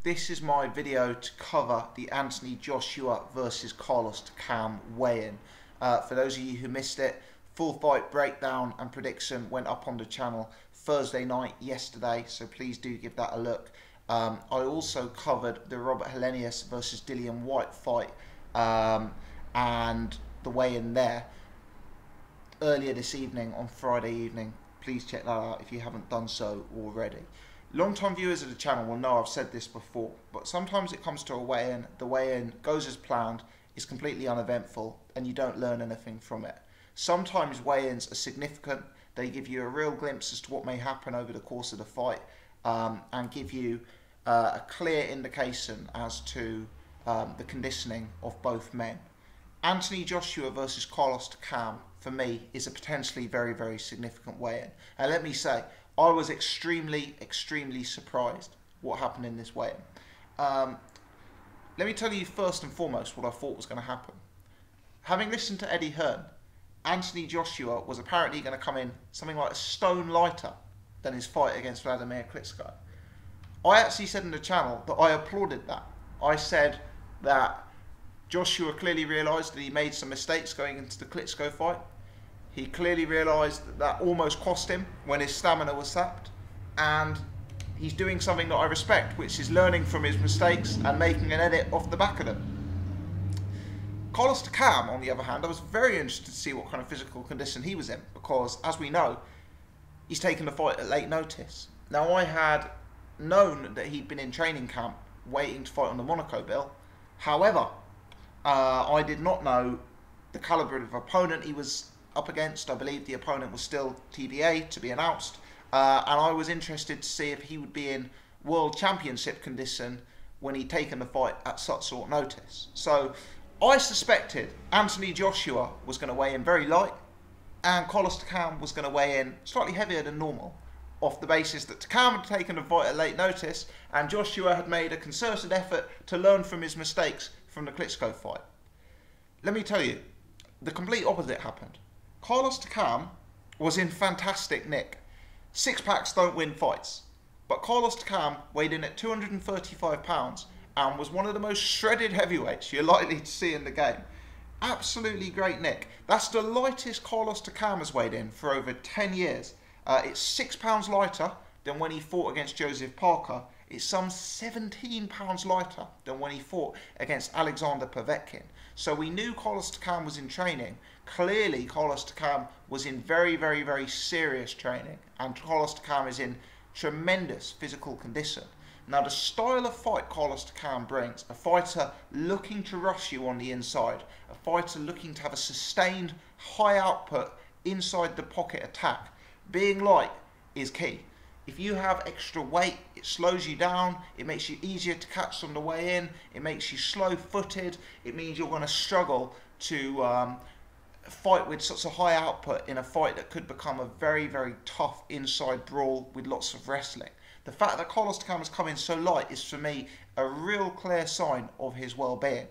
This is my video to cover the Anthony Joshua versus Carlos Takam weigh-in. For those of you who missed it, full fight breakdown and prediction went up on the channel Thursday night yesterday, so please do give that a look. I also covered the Robert Helenius versus Dillian Whyte fight and the weigh-in there earlier this evening on Friday evening. Please check that out if you haven't done so already. Long-time viewers of the channel will know I've said this before, but sometimes it comes to a weigh-in, the weigh-in goes as planned, is completely uneventful, and you don't learn anything from it. Sometimes weigh-ins are significant, they give you a real glimpse as to what may happen over the course of the fight, and give you a clear indication as to the conditioning of both men. Anthony Joshua versus Carlos Takam, for me, is a potentially very, very significant weigh-in. And let me say, I was extremely surprised what happened in this weigh-in. Let me tell you first and foremost what I thought was going to happen. Having listened to Eddie Hearn, Anthony Joshua was apparently going to come in something like a stone lighter than his fight against Vladimir Klitschko. I actually said in the channel that I applauded that. I said that Joshua clearly realised that he made some mistakes going into the Klitschko fight. He clearly realised that that almost cost him when his stamina was sapped. And he's doing something that I respect, which is learning from his mistakes and making an edit off the back of them. Carlos Takam, on the other hand, I was very interested to see what kind of physical condition he was in, because, as we know, he's taken the fight at late notice. Now, I had known that he'd been in training camp waiting to fight on the Monaco bill. However, I did not know the calibre of opponent he was up against. I believe the opponent was still TBA, to be announced, and I was interested to see if he would be in World Championship condition when he'd taken the fight at such short notice. So I suspected Anthony Joshua was going to weigh in very light and Carlos Takam was going to weigh in slightly heavier than normal, off the basis that Takam had taken the fight at late notice and Joshua had made a concerted effort to learn from his mistakes from the Klitschko fight. Let me tell you, the complete opposite happened. Carlos Takam was in fantastic nick. Six-packs don't win fights. But Carlos Takam weighed in at 235 pounds and was one of the most shredded heavyweights you're likely to see in the game. Absolutely great nick. That's the lightest Carlos Takam has weighed in for over 10 years. It's 6 pounds lighter than when he fought against Joseph Parker. It's some 17 pounds lighter than when he fought against Alexander Povetkin. So we knew Carlos Takam was in training. Clearly, Carlos Takam was in very serious training. And Carlos Takam is in tremendous physical condition. Now, the style of fight Carlos Takam brings, a fighter looking to rush you on the inside, a fighter looking to have a sustained high output inside the pocket attack, being light is key. If you have extra weight, it slows you down, it makes you easier to catch on the way in, it makes you slow-footed, it means you're going to struggle to fight with such a high output in a fight that could become a very tough inside brawl with lots of wrestling. The fact that Carlos Takam has come in so light is, for me, a real clear sign of his well-being.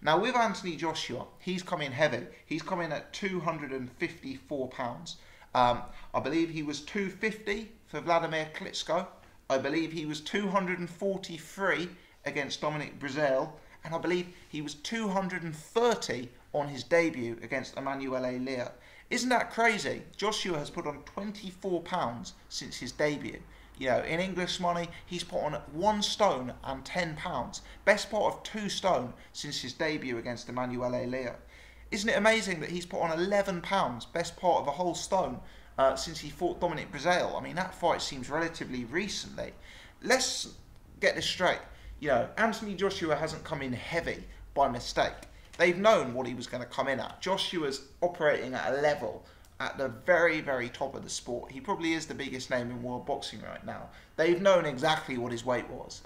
Now, with Anthony Joshua, he's come in heavy. He's come in at 254 pounds. I believe he was 250 for Vladimir Klitschko. I believe he was 243 against Dominic Breazeale. And I believe he was 230 on his debut against Emanuele Lea. Isn't that crazy? Joshua has put on 24 pounds since his debut. You know, in English money, he's put on 1 stone and 10 pounds. Best part of 2 stone since his debut against Emanuele Lea. Isn't it amazing that he's put on 11 pounds, best part of a whole stone, since he fought Dominic Breazeale? I mean, that fight seems relatively recently. Let's get this straight. You know, Anthony Joshua hasn't come in heavy by mistake. They've known what he was going to come in at. Joshua's operating at a level at the very top of the sport. He probably is the biggest name in world boxing right now. They've known exactly what his weight was.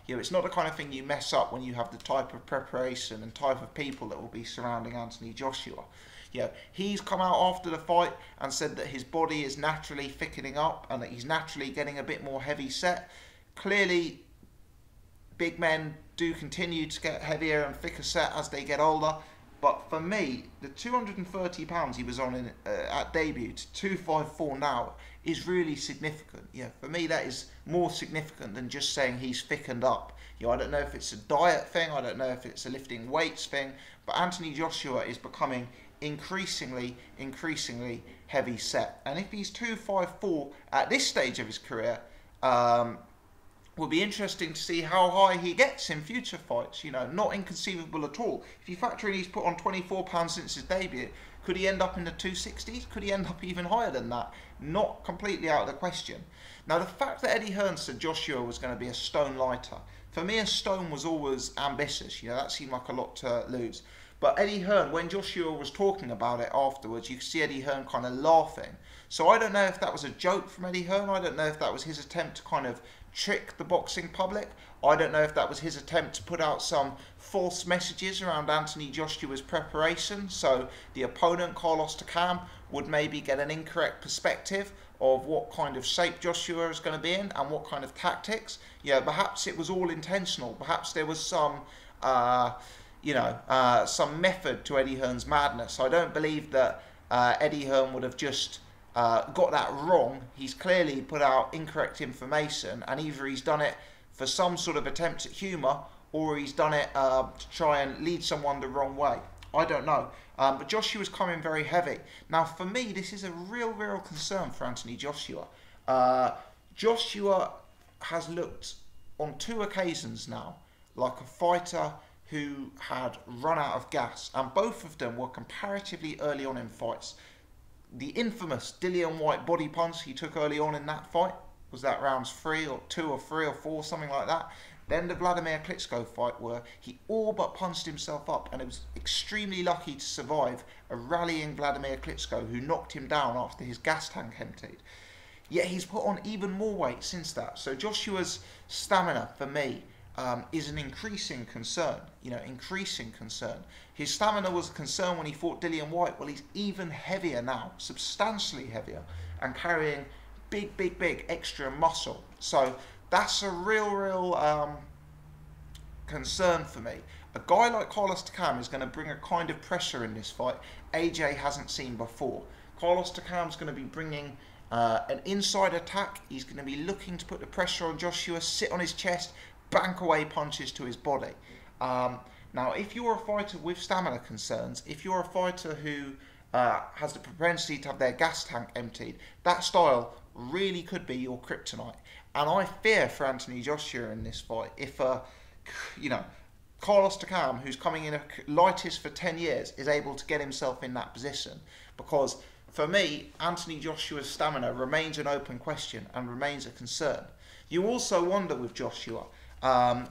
You know, it's not the kind of thing you mess up when you have the type of preparation and type of people that will be surrounding Anthony Joshua. You know, he's come out after the fight and said that his body is naturally thickening up and that he's naturally getting a bit more heavy set. Clearly, big men do continue to get heavier and thicker set as they get older. But for me, the 230 pounds he was on at debut to 254 now is really significant. Yeah, for me that is more significant than just saying he's thickened up. You know, I don't know if it's a diet thing, I don't know if it's a lifting weights thing, but Anthony Joshua is becoming increasingly heavy set. And if he's 254 at this stage of his career, will be interesting to see how high he gets in future fights. You know, not inconceivable at all. If you factor in he's put on 24 pounds since his debut, could he end up in the 260s? Could he end up even higher than that? Not completely out of the question. Now, the fact that Eddie Hearn said Joshua was going to be a stone lighter, for me a stone was always ambitious. You know, that seemed like a lot to lose. But Eddie Hearn, when Joshua was talking about it afterwards, you could see Eddie Hearn kind of laughing. So I don't know if that was a joke from Eddie Hearn. I don't know if that was his attempt to kind of trick the boxing public. I don't know if that was his attempt to put out some false messages around Anthony Joshua's preparation, so the opponent, Carlos Takam, would maybe get an incorrect perspective of what kind of shape Joshua is going to be in and what kind of tactics. Yeah, perhaps it was all intentional. Perhaps there was some some method to Eddie Hearn's madness. I don't believe that Eddie Hearn would have just got that wrong. He's clearly put out incorrect information, and either he's done it for some sort of attempt at humour, or he's done it to try and lead someone the wrong way. I don't know. But Joshua's coming very heavy. Now, for me, this is a real concern for Anthony Joshua. Joshua has looked on 2 occasions now like a fighter who had run out of gas, and both of them were comparatively early on in fights. The infamous Dillian Whyte body punch he took early on in that fight, was that rounds 3 or 2 or 3 or 4, something like that. Then the Vladimir Klitschko fight where he all but punched himself up, and it was extremely lucky to survive a rallying Vladimir Klitschko who knocked him down after his gas tank emptied. Yet he's put on even more weight since that. So Joshua's stamina, for me, is an increasing concern. You know, increasing concern. His stamina was a concern when he fought Dillian Whyte. Well, he's even heavier now, substantially heavier, and carrying big extra muscle. So that's a real concern for me. A guy like Carlos Takam is going to bring a kind of pressure in this fight AJ hasn't seen before. Carlos Takam's going to be bringing an inside attack. He's going to be looking to put the pressure on Joshua, sit on his chest, bank away punches to his body. Now, if you're a fighter with stamina concerns, if you're a fighter who has the propensity to have their gas tank emptied, that style really could be your kryptonite. And I fear for Anthony Joshua in this fight. If, Carlos Takam, who's coming in lightest for 10 years, is able to get himself in that position. Because, for me, Anthony Joshua's stamina remains an open question and remains a concern. You also wonder with Joshua,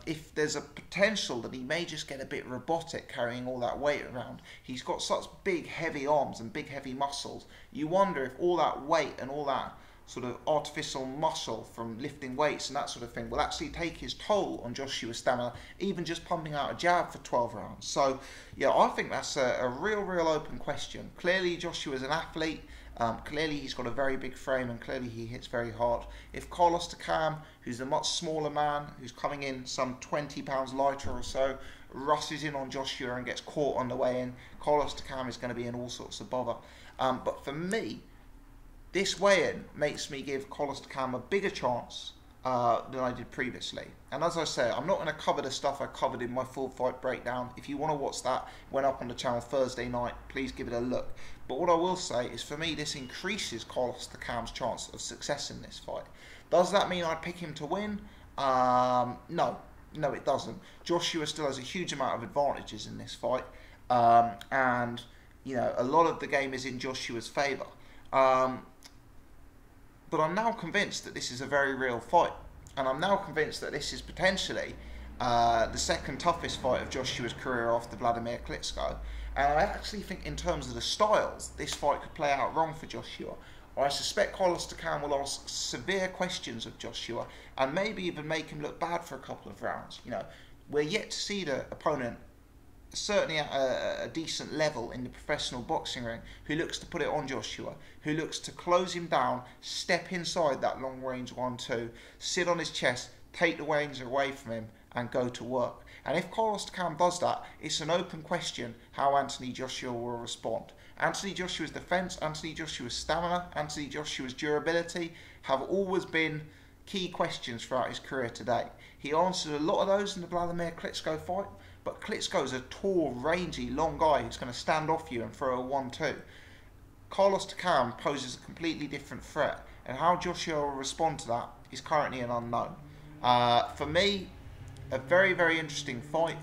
if there's a potential that he may just get a bit robotic carrying all that weight around. He's got such big heavy arms and big heavy muscles. You wonder if all that weight and all that sort of artificial muscle from lifting weights and that sort of thing will actually take his toll on Joshua's stamina, even just pumping out a jab for 12 rounds. So yeah, I think that's a real open question. Clearly Joshua's an athlete. Clearly he's got a very big frame, and clearly he hits very hard. If Carlos Takam, who's a much smaller man, who's coming in some 20 pounds lighter or so, rushes in on Joshua and gets caught on the way in, Carlos Takam is going to be in all sorts of bother. But for me, this weigh-in makes me give Carlos Takam a bigger chance than I did previously. And as I say, I'm not going to cover the stuff I covered in my full fight breakdown. If you want to watch that, went up on the channel Thursday night, please give it a look. But what I will say is, for me, this increases Carlos Takam's chance of success in this fight. Does that mean I'd pick him to win? No, it doesn't. Joshua still has a huge amount of advantages in this fight, and you know, a lot of the game is in Joshua's favour. But I'm now convinced that this is a very real fight, and I'm now convinced that this is potentially the second toughest fight of Joshua's career after Vladimir Klitschko. And I actually think, in terms of the styles, this fight could play out wrong for Joshua. I suspect Carlos Takam will ask severe questions of Joshua, and maybe even make him look bad for a couple of rounds. You know, we're yet to see the opponent, certainly at a decent level in the professional boxing ring, who looks to put it on Joshua, who looks to close him down, step inside that long range 1-2, sit on his chest, take the reins away from him, and go to work. And if Carlos Takam does that, it's an open question how Anthony Joshua will respond. Anthony Joshua's defence, Anthony Joshua's stamina, Anthony Joshua's durability have always been key questions throughout his career today. He answered a lot of those in the Vladimir Klitschko fight, but Klitschko's a tall, rangy, long guy who's going to stand off you and throw a 1-2. Carlos Takam poses a completely different threat, and how Joshua will respond to that is currently an unknown. For me, a very, very interesting fight.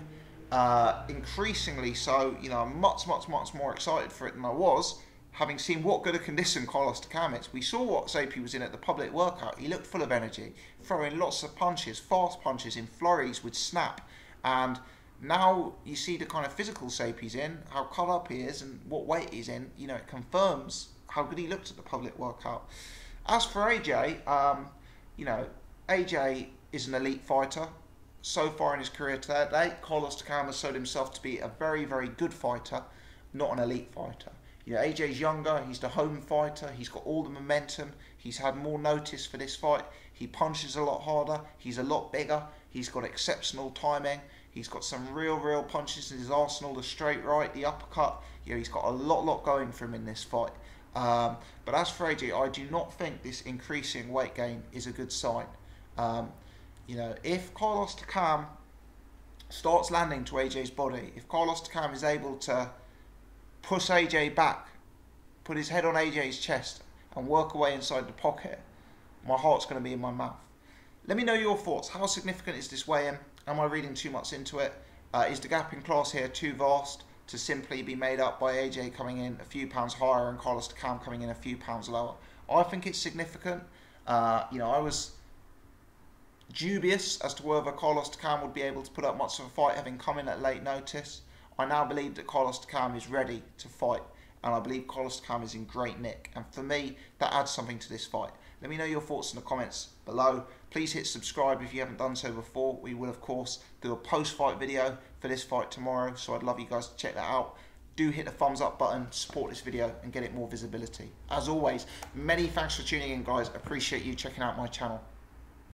Increasingly so, I'm much more excited for it than I was, having seen what good a condition Carlos Takam is. We saw what shape he was in at the public workout. He looked full of energy, throwing lots of punches, fast punches in flurries with snap. And now you see the kind of physical shape he's in, how cut up he is, and what weight he's in. It confirms how good he looked at the public workout. As for AJ, AJ is an elite fighter. So far in his career today, Carlos Takam has showed himself to be a very, very good fighter, not an elite fighter. AJ's younger, he's the home fighter, he's got all the momentum, he's had more notice for this fight, he punches a lot harder, he's a lot bigger, he's got exceptional timing, he's got some real punches in his arsenal, the straight right, the uppercut. He's got a lot going for him in this fight. But as for AJ, I do not think this increasing weight gain is a good sign. If Carlos Takam starts landing to AJ's body, if Carlos Takam is able to push AJ back, put his head on AJ's chest and work away inside the pocket, my heart's going to be in my mouth. Let me know your thoughts. How significant is this weigh-in? Am I reading too much into it? Is the gap in class here too vast to simply be made up by AJ coming in a few pounds higher and Carlos Takam coming in a few pounds lower? I think it's significant. I was dubious as to whether Carlos Takam would be able to put up much of a fight having come in at late notice. I now believe that Carlos Takam is ready to fight, and I believe Carlos Takam is in great nick, and for me that adds something to this fight. Let me know your thoughts in the comments below. Please hit subscribe if you haven't done so before. We will of course do a post-fight video for this fight tomorrow, so I'd love you guys to check that out. Do hit the thumbs up button, support this video and get it more visibility. As always, many thanks for tuning in guys, appreciate you checking out my channel.